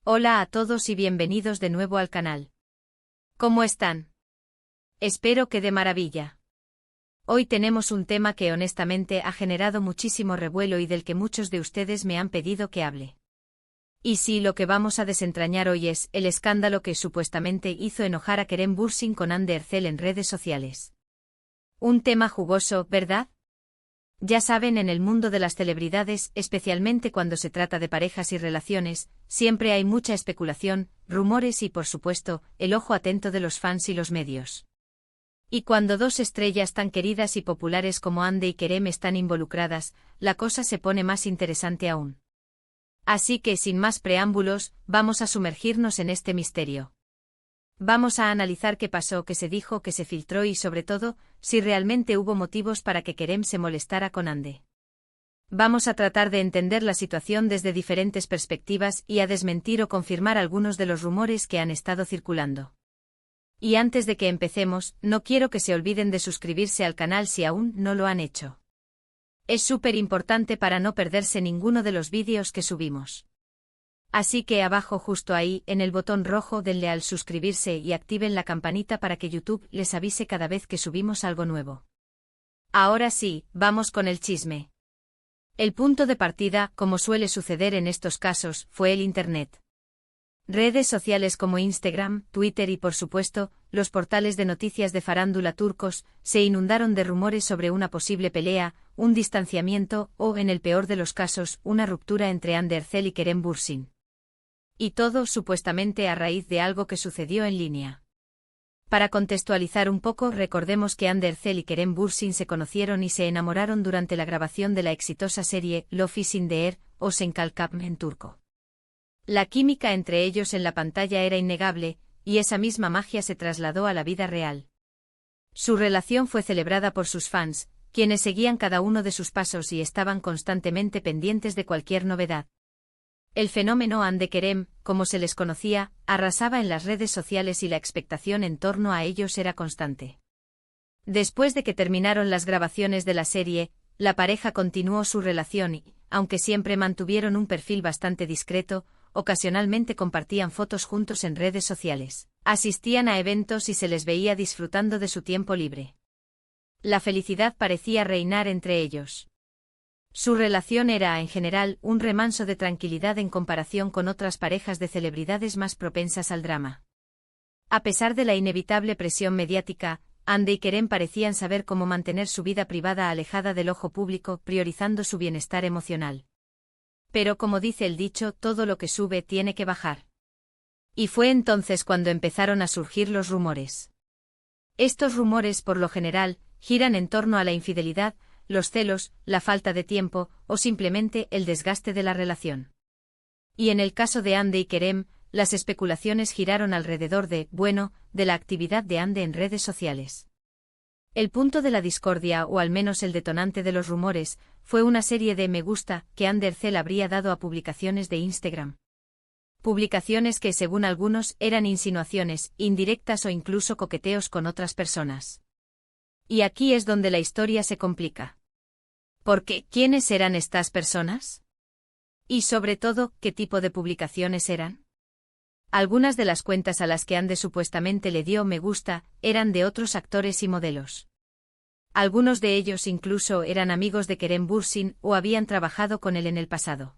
Hola a todos y bienvenidos de nuevo al canal. ¿Cómo están? Espero que de maravilla. Hoy tenemos un tema que honestamente ha generado muchísimo revuelo y del que muchos de ustedes me han pedido que hable. Y sí, lo que vamos a desentrañar hoy es el escándalo que supuestamente hizo enojar a Kerem Bürsin con Hande Erçel en redes sociales. Un tema jugoso, ¿verdad? Ya saben, en el mundo de las celebridades, especialmente cuando se trata de parejas y relaciones, siempre hay mucha especulación, rumores y, por supuesto, el ojo atento de los fans y los medios. Y cuando dos estrellas tan queridas y populares como Hande y Kerem están involucradas, la cosa se pone más interesante aún. Así que, sin más preámbulos, vamos a sumergirnos en este misterio. Vamos a analizar qué pasó, qué se dijo, qué se filtró y, sobre todo, si realmente hubo motivos para que Kerem se molestara con Hande. Vamos a tratar de entender la situación desde diferentes perspectivas y a desmentir o confirmar algunos de los rumores que han estado circulando. Y antes de que empecemos, no quiero que se olviden de suscribirse al canal si aún no lo han hecho. Es súper importante para no perderse ninguno de los vídeos que subimos. Así que abajo, justo ahí, en el botón rojo, denle al suscribirse y activen la campanita para que YouTube les avise cada vez que subimos algo nuevo. Ahora sí, vamos con el chisme. El punto de partida, como suele suceder en estos casos, fue el Internet. Redes sociales como Instagram, Twitter y, por supuesto, los portales de noticias de farándula turcos, se inundaron de rumores sobre una posible pelea, un distanciamiento o, en el peor de los casos, una ruptura entre Hande Erçel y Kerem Bürsin. Y todo, supuestamente, a raíz de algo que sucedió en línea. Para contextualizar un poco, recordemos que Hande Erçel y Kerem Bürsin se conocieron y se enamoraron durante la grabación de la exitosa serie Love is in the Air, o Senkalkap en turco. La química entre ellos en la pantalla era innegable, y esa misma magia se trasladó a la vida real. Su relación fue celebrada por sus fans, quienes seguían cada uno de sus pasos y estaban constantemente pendientes de cualquier novedad. El fenómeno Hande Kerem, como se les conocía, arrasaba en las redes sociales y la expectación en torno a ellos era constante. Después de que terminaron las grabaciones de la serie, la pareja continuó su relación y, aunque siempre mantuvieron un perfil bastante discreto, ocasionalmente compartían fotos juntos en redes sociales, asistían a eventos y se les veía disfrutando de su tiempo libre. La felicidad parecía reinar entre ellos. Su relación era, en general, un remanso de tranquilidad en comparación con otras parejas de celebridades más propensas al drama. A pesar de la inevitable presión mediática, Hande y Kerem parecían saber cómo mantener su vida privada alejada del ojo público, priorizando su bienestar emocional. Pero como dice el dicho, todo lo que sube tiene que bajar. Y fue entonces cuando empezaron a surgir los rumores. Estos rumores, por lo general, giran en torno a la infidelidad, los celos, la falta de tiempo, o simplemente el desgaste de la relación. Y en el caso de Hande y Kerem, las especulaciones giraron alrededor de la actividad de Hande en redes sociales. El punto de la discordia, o al menos el detonante de los rumores, fue una serie de me gusta que Hande Erçel habría dado a publicaciones de Instagram. Publicaciones que, según algunos, eran insinuaciones, indirectas o incluso coqueteos con otras personas. Y aquí es donde la historia se complica. Porque, ¿quiénes eran estas personas? Y sobre todo, ¿qué tipo de publicaciones eran? Algunas de las cuentas a las que Hande supuestamente le dio me gusta, eran de otros actores y modelos. Algunos de ellos incluso eran amigos de Kerem Bürsin o habían trabajado con él en el pasado.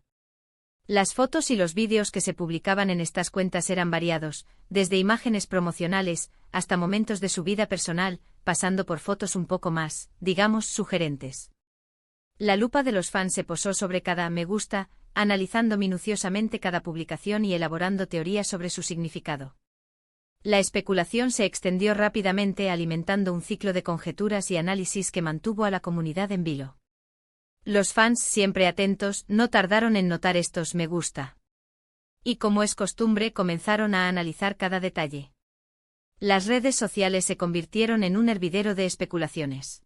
Las fotos y los vídeos que se publicaban en estas cuentas eran variados, desde imágenes promocionales, hasta momentos de su vida personal, pasando por fotos un poco más, digamos, sugerentes. La lupa de los fans se posó sobre cada me gusta, analizando minuciosamente cada publicación y elaborando teorías sobre su significado. La especulación se extendió rápidamente, alimentando un ciclo de conjeturas y análisis que mantuvo a la comunidad en vilo. Los fans, siempre atentos, no tardaron en notar estos me gusta. Y como es costumbre, comenzaron a analizar cada detalle. Las redes sociales se convirtieron en un hervidero de especulaciones.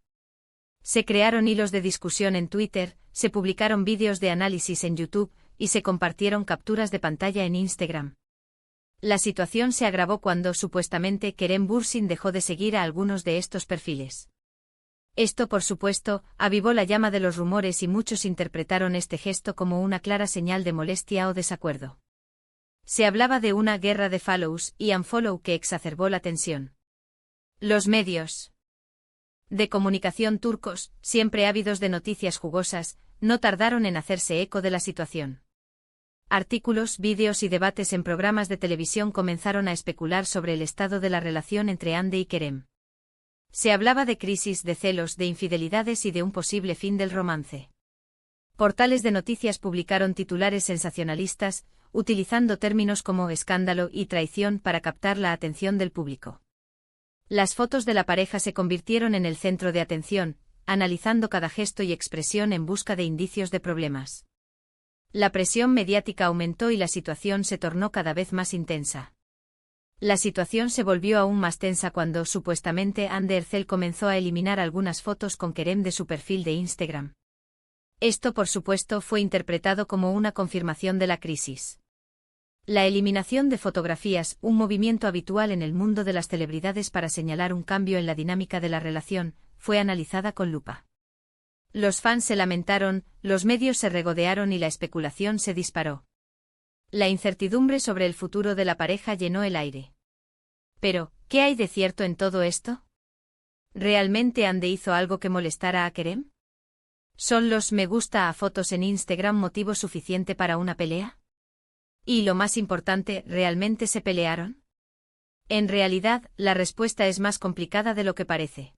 Se crearon hilos de discusión en Twitter, se publicaron vídeos de análisis en YouTube, y se compartieron capturas de pantalla en Instagram. La situación se agravó cuando, supuestamente, Kerem Bürsin dejó de seguir a algunos de estos perfiles. Esto, por supuesto, avivó la llama de los rumores y muchos interpretaron este gesto como una clara señal de molestia o desacuerdo. Se hablaba de una guerra de follows y unfollow que exacerbó la tensión. Los medios de comunicación turcos, siempre ávidos de noticias jugosas, no tardaron en hacerse eco de la situación. Artículos, vídeos y debates en programas de televisión comenzaron a especular sobre el estado de la relación entre Hande y Kerem. Se hablaba de crisis, de celos, de infidelidades y de un posible fin del romance. Portales de noticias publicaron titulares sensacionalistas, utilizando términos como escándalo y traición para captar la atención del público. Las fotos de la pareja se convirtieron en el centro de atención, analizando cada gesto y expresión en busca de indicios de problemas. La presión mediática aumentó y la situación se tornó cada vez más intensa. La situación se volvió aún más tensa cuando, supuestamente, Hande Erçel comenzó a eliminar algunas fotos con Kerem de su perfil de Instagram. Esto, por supuesto, fue interpretado como una confirmación de la crisis. La eliminación de fotografías, un movimiento habitual en el mundo de las celebridades para señalar un cambio en la dinámica de la relación, fue analizada con lupa. Los fans se lamentaron, los medios se regodearon y la especulación se disparó. La incertidumbre sobre el futuro de la pareja llenó el aire. Pero, ¿qué hay de cierto en todo esto? ¿Realmente Hande hizo algo que molestara a Kerem? ¿Son los me gusta a fotos en Instagram motivo suficiente para una pelea? Y lo más importante, ¿realmente se pelearon? En realidad, la respuesta es más complicada de lo que parece.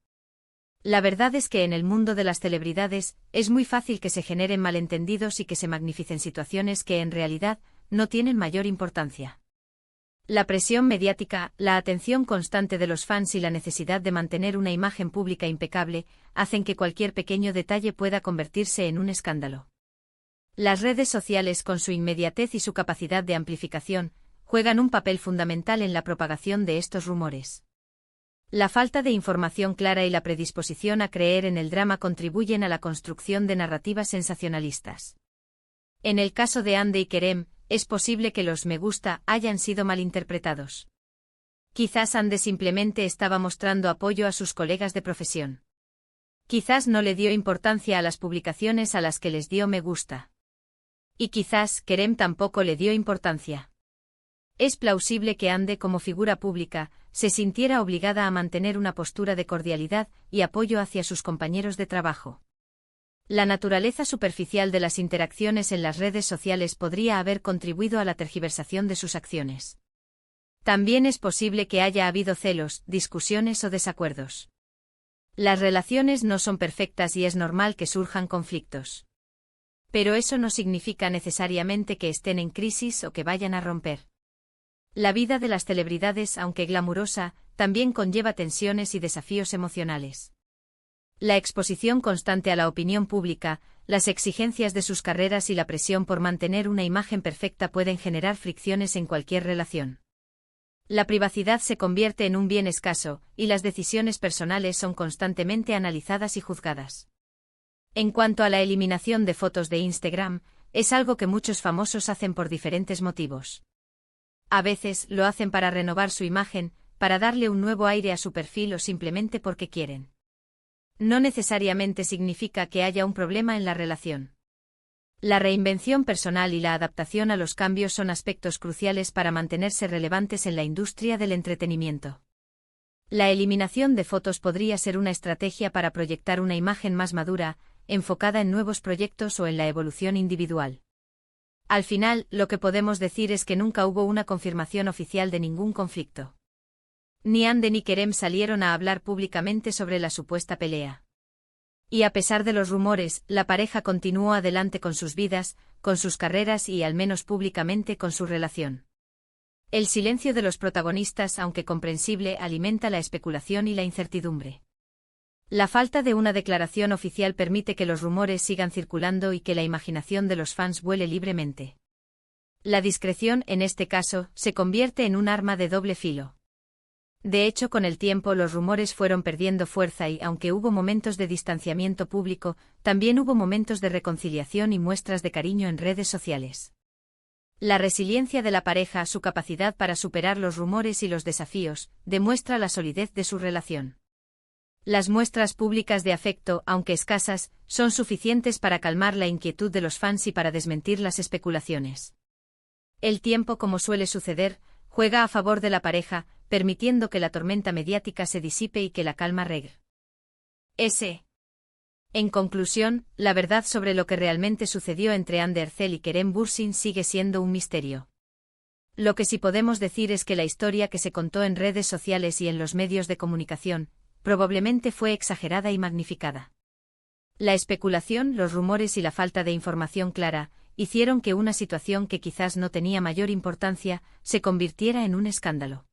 La verdad es que en el mundo de las celebridades, es muy fácil que se generen malentendidos y que se magnificen situaciones que en realidad no tienen mayor importancia. La presión mediática, la atención constante de los fans y la necesidad de mantener una imagen pública impecable, hacen que cualquier pequeño detalle pueda convertirse en un escándalo. Las redes sociales, con su inmediatez y su capacidad de amplificación, juegan un papel fundamental en la propagación de estos rumores. La falta de información clara y la predisposición a creer en el drama contribuyen a la construcción de narrativas sensacionalistas. En el caso de Hande y Kerem, es posible que los me gusta hayan sido malinterpretados. Quizás Hande simplemente estaba mostrando apoyo a sus colegas de profesión. Quizás no le dio importancia a las publicaciones a las que les dio me gusta. Y quizás Kerem tampoco le dio importancia. Es plausible que Hande, como figura pública, se sintiera obligada a mantener una postura de cordialidad y apoyo hacia sus compañeros de trabajo. La naturaleza superficial de las interacciones en las redes sociales podría haber contribuido a la tergiversación de sus acciones. También es posible que haya habido celos, discusiones o desacuerdos. Las relaciones no son perfectas y es normal que surjan conflictos. Pero eso no significa necesariamente que estén en crisis o que vayan a romper. La vida de las celebridades, aunque glamurosa, también conlleva tensiones y desafíos emocionales. La exposición constante a la opinión pública, las exigencias de sus carreras y la presión por mantener una imagen perfecta pueden generar fricciones en cualquier relación. La privacidad se convierte en un bien escaso, y las decisiones personales son constantemente analizadas y juzgadas. En cuanto a la eliminación de fotos de Instagram, es algo que muchos famosos hacen por diferentes motivos. A veces lo hacen para renovar su imagen, para darle un nuevo aire a su perfil o simplemente porque quieren. No necesariamente significa que haya un problema en la relación. La reinvención personal y la adaptación a los cambios son aspectos cruciales para mantenerse relevantes en la industria del entretenimiento. La eliminación de fotos podría ser una estrategia para proyectar una imagen más madura, enfocada en nuevos proyectos o en la evolución individual. Al final, lo que podemos decir es que nunca hubo una confirmación oficial de ningún conflicto. Ni Hande ni Kerem salieron a hablar públicamente sobre la supuesta pelea. Y a pesar de los rumores, la pareja continuó adelante con sus vidas, con sus carreras y, al menos públicamente, con su relación. El silencio de los protagonistas, aunque comprensible, alimenta la especulación y la incertidumbre. La falta de una declaración oficial permite que los rumores sigan circulando y que la imaginación de los fans vuele libremente. La discreción, en este caso, se convierte en un arma de doble filo. De hecho, con el tiempo los rumores fueron perdiendo fuerza y, aunque hubo momentos de distanciamiento público, también hubo momentos de reconciliación y muestras de cariño en redes sociales. La resiliencia de la pareja, su capacidad para superar los rumores y los desafíos, demuestra la solidez de su relación. Las muestras públicas de afecto, aunque escasas, son suficientes para calmar la inquietud de los fans y para desmentir las especulaciones. El tiempo, como suele suceder, juega a favor de la pareja, permitiendo que la tormenta mediática se disipe y que la calma regne. En conclusión, la verdad sobre lo que realmente sucedió entre Ander Erzel y Kerem Bürsin sigue siendo un misterio. Lo que sí podemos decir es que la historia que se contó en redes sociales y en los medios de comunicación, probablemente fue exagerada y magnificada. La especulación, los rumores y la falta de información clara, hicieron que una situación que quizás no tenía mayor importancia, se convirtiera en un escándalo.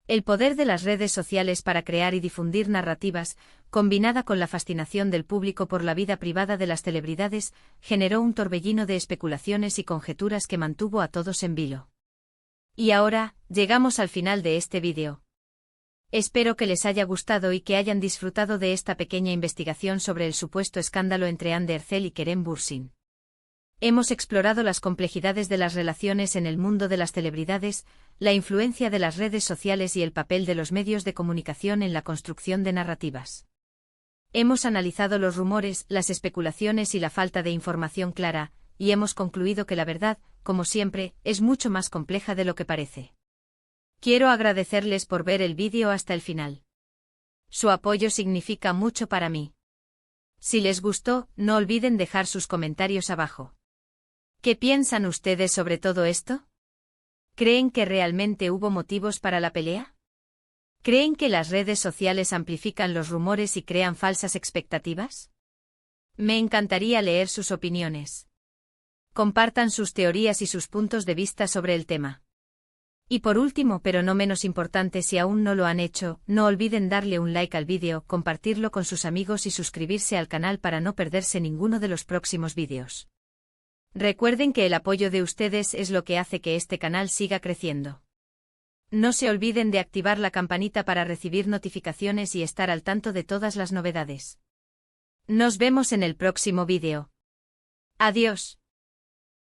El poder de las redes sociales para crear y difundir narrativas, combinada con la fascinación del público por la vida privada de las celebridades, generó un torbellino de especulaciones y conjeturas que mantuvo a todos en vilo. Y ahora, llegamos al final de este vídeo. Espero que les haya gustado y que hayan disfrutado de esta pequeña investigación sobre el supuesto escándalo entre Ander Erzel y Kerem Bürsin. Hemos explorado las complejidades de las relaciones en el mundo de las celebridades, la influencia de las redes sociales y el papel de los medios de comunicación en la construcción de narrativas. Hemos analizado los rumores, las especulaciones y la falta de información clara, y hemos concluido que la verdad, como siempre, es mucho más compleja de lo que parece. Quiero agradecerles por ver el vídeo hasta el final. Su apoyo significa mucho para mí. Si les gustó, no olviden dejar sus comentarios abajo. ¿Qué piensan ustedes sobre todo esto? ¿Creen que realmente hubo motivos para la pelea? ¿Creen que las redes sociales amplifican los rumores y crean falsas expectativas? Me encantaría leer sus opiniones. Compartan sus teorías y sus puntos de vista sobre el tema. Y por último, pero no menos importante, si aún no lo han hecho, no olviden darle un like al vídeo, compartirlo con sus amigos y suscribirse al canal para no perderse ninguno de los próximos vídeos. Recuerden que el apoyo de ustedes es lo que hace que este canal siga creciendo. No se olviden de activar la campanita para recibir notificaciones y estar al tanto de todas las novedades. Nos vemos en el próximo vídeo. Adiós.